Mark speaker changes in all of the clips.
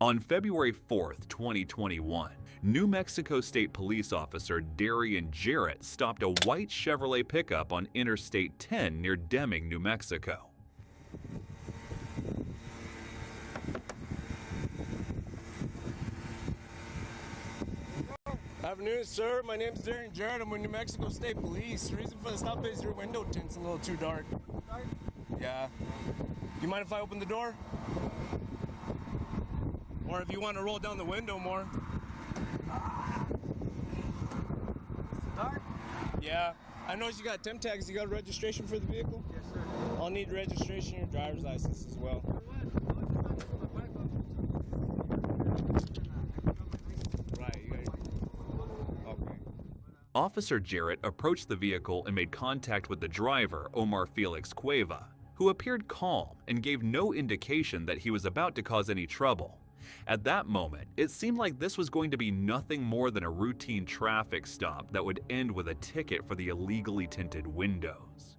Speaker 1: On February 4th, 2021, New Mexico State Police Officer Darian Jarrett stopped a white Chevrolet pickup on Interstate 10 near Deming, New Mexico.
Speaker 2: Afternoon, sir. My name's Darian Jarrett. I'm with New Mexico State Police. The reason for the stop is your window tint's a little too dark. Dark? Yeah. You mind if I open the door? Or if you want to roll down the window more.
Speaker 3: It's dark?
Speaker 2: Yeah. I noticed you got temp tags. You got a registration for the vehicle?
Speaker 3: Yes, sir.
Speaker 2: I'll need registration and your driver's license as well.
Speaker 3: For what?
Speaker 2: Right. You got okay.
Speaker 1: Officer Jarrett approached the vehicle and made contact with the driver, Omar Felix Cueva, who appeared calm and gave no indication that he was about to cause any trouble. At that moment, it seemed like this was going to be nothing more than a routine traffic stop that would end with a ticket for the illegally tinted windows.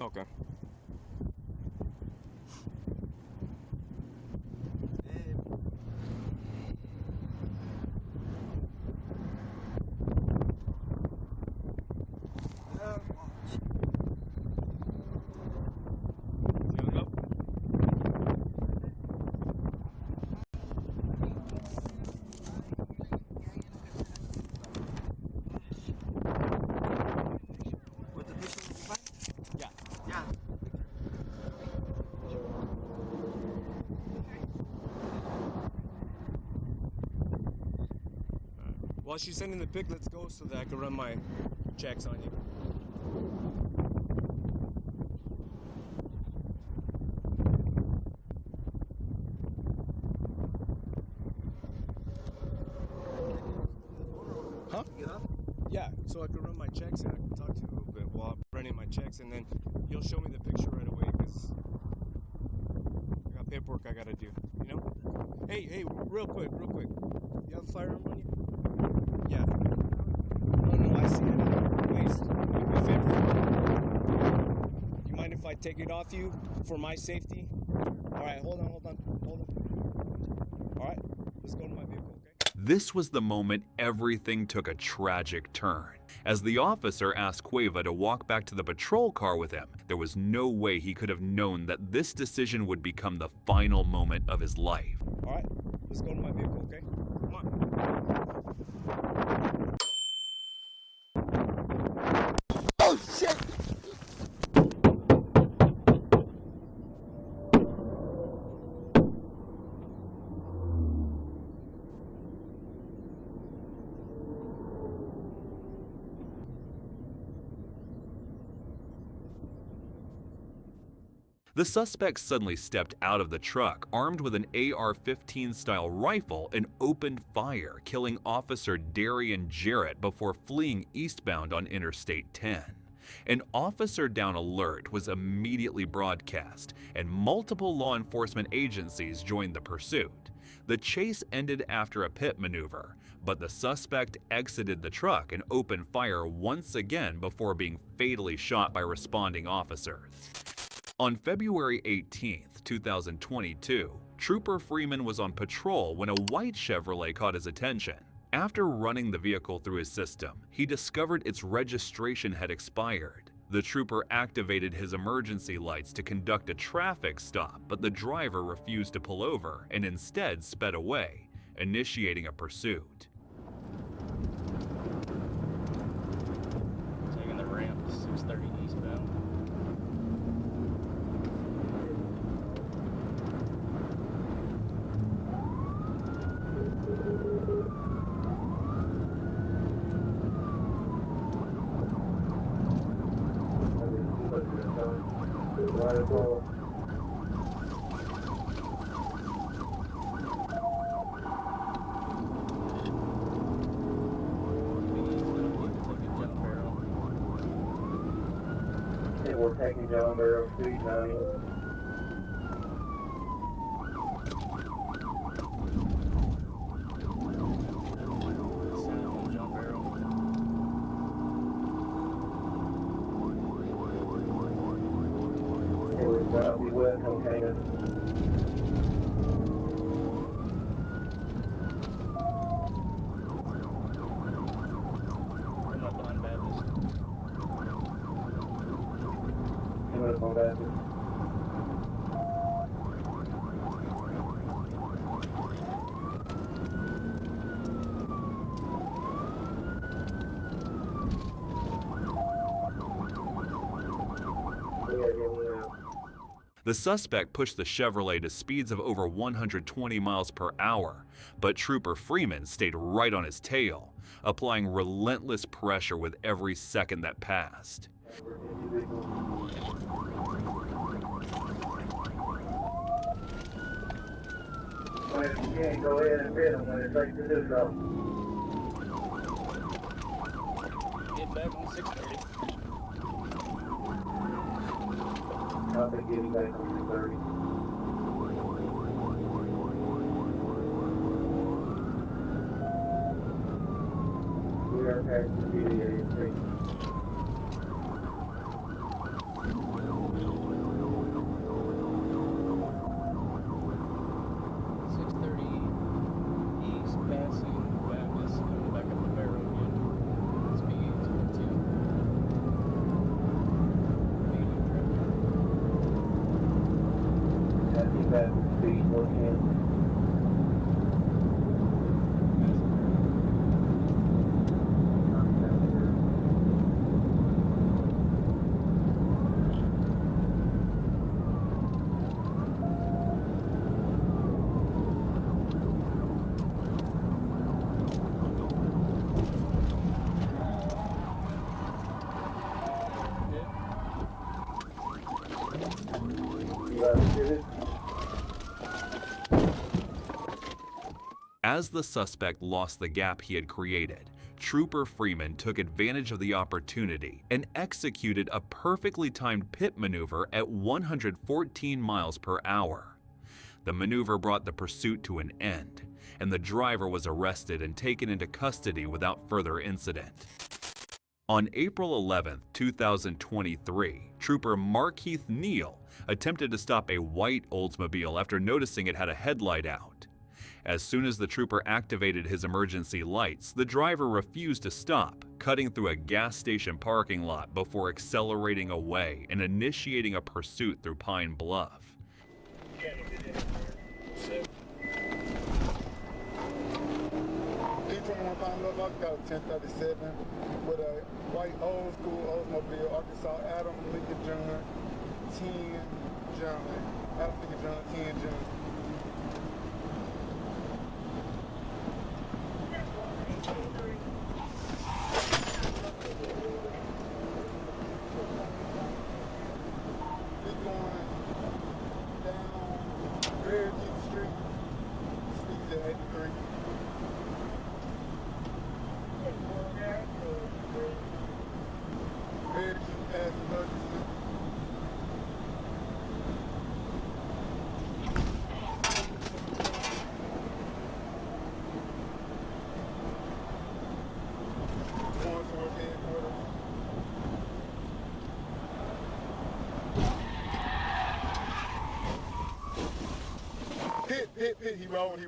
Speaker 2: Okay. While she's sending the pic, let's go so that I can run my checks on you. Huh? Yeah, so I can run my checks and I can talk to you a little bit while I'm running my checks, and then you'll show me the picture right away because I got paperwork I gotta do, you know? Hey, real quick. You have a firearm on you? Yeah. No, I see it. Waist. Do me a favor. You mind if I take it off you for my safety? Alright, hold on. Alright, let's go to my vehicle, okay?
Speaker 1: This was the moment everything took a tragic turn. As the officer asked Cueva to walk back to the patrol car with him, there was no way he could have known that this decision would become the final moment of his life.
Speaker 2: Alright, let's go to my vehicle, okay? Come on.
Speaker 3: Oh, shit!
Speaker 1: The suspect suddenly stepped out of the truck, armed with an AR-15 style rifle, and opened fire, killing Officer Darian Jarrett before fleeing eastbound on Interstate 10. An officer down alert was immediately broadcast, and multiple law enforcement agencies joined the pursuit. The chase ended after a pit maneuver, but the suspect exited the truck and opened fire once again before being fatally shot by responding officers. On February 18, 2022, Trooper Freeman was on patrol when a white Chevrolet caught his attention. After running the vehicle through his system, he discovered its registration had expired. The trooper activated his emergency lights to conduct a traffic stop, but the driver refused to pull over and instead sped away, initiating a pursuit.
Speaker 4: Taking the ramp, 630 eastbound.
Speaker 5: We're taking John Barrow Street now. Southwest container.
Speaker 4: I'm up on Baptist.
Speaker 5: Coming up on Baptist.
Speaker 1: The suspect pushed the Chevrolet to speeds of over 120 miles per hour, but Trooper Freeman stayed right on his tail, applying relentless pressure with every second that passed.
Speaker 5: Well, if you can't, go ahead and bid them when it's safe to do so.
Speaker 4: Get back on 630.
Speaker 5: I'll be getting back on 630. We are past the PDA street.
Speaker 4: East, passing Baptist, going back up the barrel again. Speed 2. Medium traffic.
Speaker 5: Happy Baptist speed 110.
Speaker 1: As the suspect lost the gap he had created, Trooper Freeman took advantage of the opportunity and executed a perfectly timed pit maneuver at 114 miles per hour. The maneuver brought the pursuit to an end, and the driver was arrested and taken into custody without further incident. On April 11, 2023, Trooper Markeith Neal attempted to stop a white Oldsmobile after noticing it had a headlight out. As soon as the trooper activated his emergency lights, the driver refused to stop, cutting through a gas station parking lot before accelerating away and initiating a pursuit through Pine Bluff.
Speaker 6: E21 Pine Bluff, I've got a 1037 with a white old school Oldsmobile, Arkansas Adam Lincoln John, 10 John, Adam Lincoln John, 10 John. We're going down Red Jeep Street, speeds at 83. Red Jeep passing Hutchinson. Going towards headquarters. Hit, he rolled.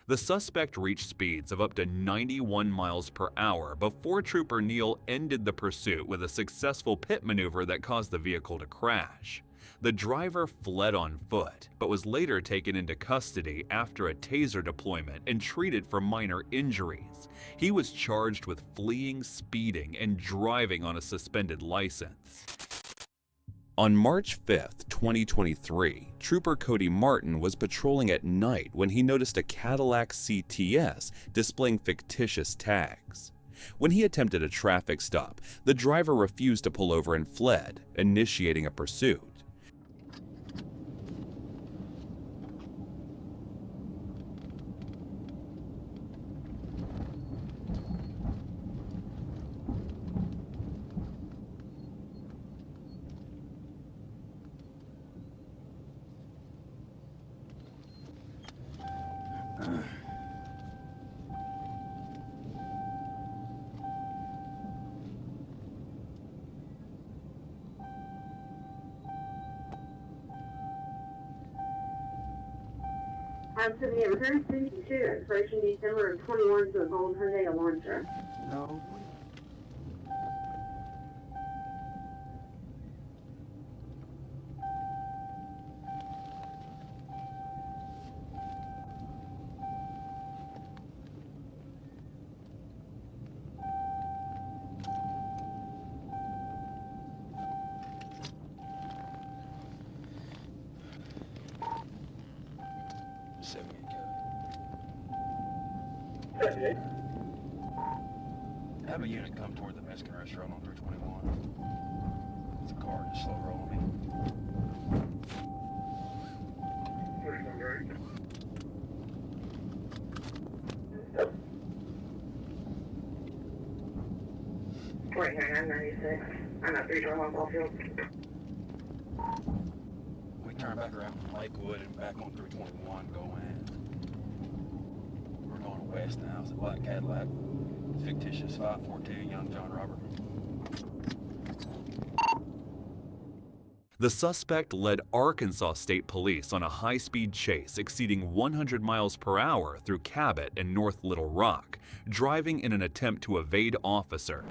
Speaker 1: The suspect reached speeds of up to 91 miles per hour before Trooper Neal ended the pursuit with a successful pit maneuver that caused the vehicle to crash. The driver fled on foot, but was later taken into custody after a taser deployment and treated for minor injuries. He was charged with fleeing, speeding, and driving on a suspended license. On March 5, 2023, Trooper Cody Martin was patrolling at night when he noticed a Cadillac CTS displaying fictitious tags. When he attempted a traffic stop, the driver refused to pull over and fled, initiating a pursuit.
Speaker 7: Tiffany, it was very 62, expiration December of 21 to a gold Hyundai Elantra.
Speaker 3: No.
Speaker 4: Have a unit come toward the Mexican restaurant on 321. It's a car just slow rolling me.
Speaker 7: Right here, 996. I'm at 321 Ballfield.
Speaker 4: We turn back around from Lakewood and back on 321 we're going west now. It's a black Cadillac. Fictitious 542 Young John Robert.
Speaker 1: The suspect led Arkansas State Police on a high-speed chase exceeding 100 miles per hour through Cabot and North Little Rock, driving in an attempt to evade officer.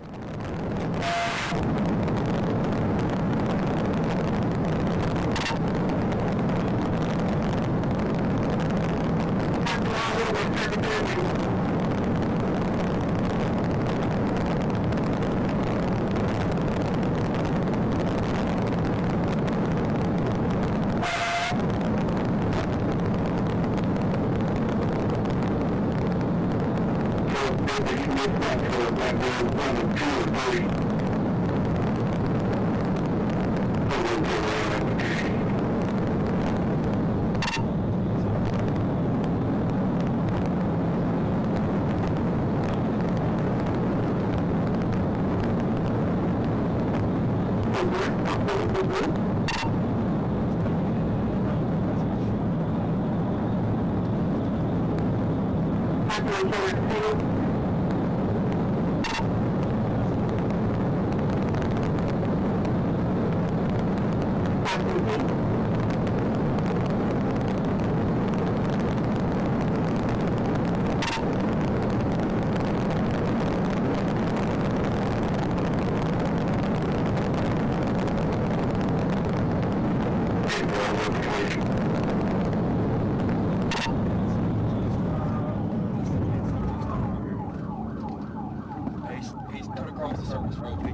Speaker 4: He's cut across the surface road 50.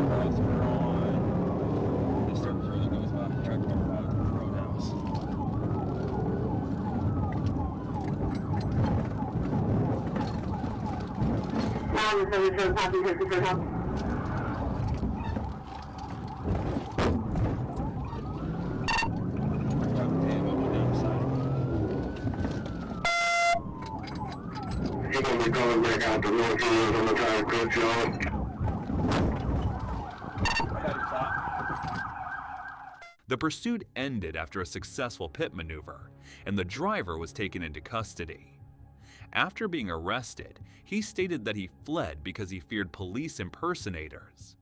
Speaker 4: Cross we're on the surface road that goes by the track car by the roadhouse.
Speaker 5: He's gonna be coming back out the north hills. I'm gonna try to cut you off.
Speaker 1: The pursuit ended after a successful pit maneuver, and the driver was taken into custody. After being arrested, he stated that he fled because he feared police impersonators.